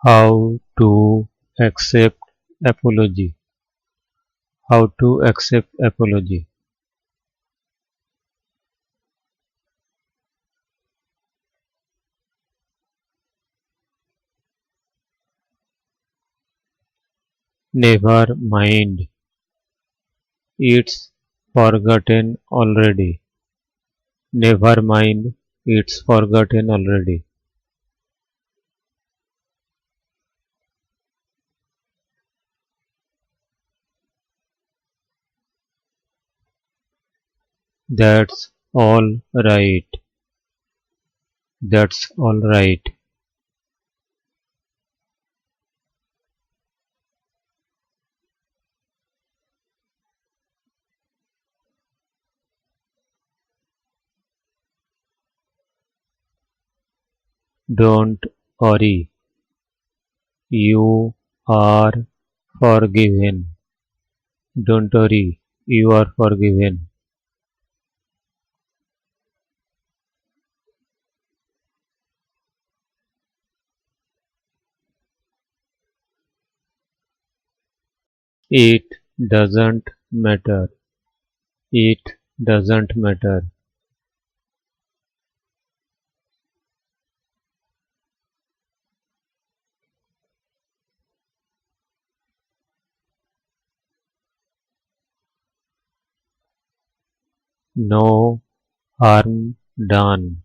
How to accept apology. How to accept apology. Never mind. It's forgotten already. Never mind. It's forgotten already. That's all right. That's all right. Don't worry. You are forgiven. Don't worry. You are forgiven. It doesn't matter. It doesn't matter. No harm done.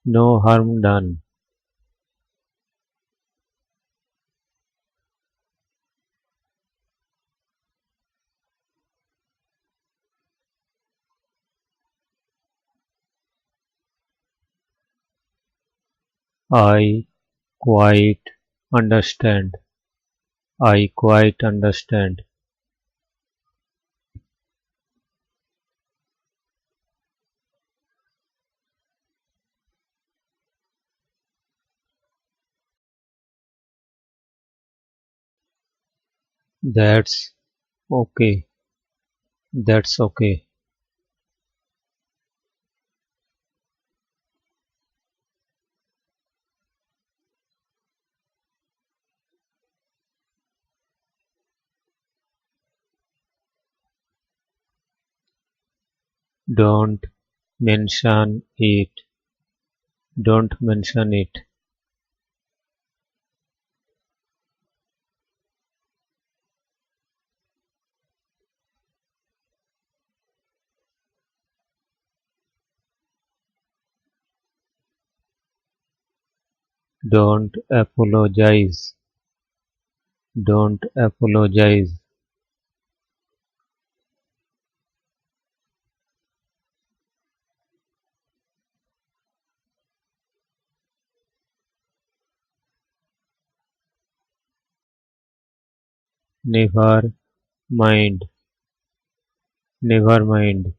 No harm done. I quite understand. I quite understand. That's okay. That's okay. Don't mention it. Don't mention it. Don't apologize. Don't apologize. Never mind. Never mind.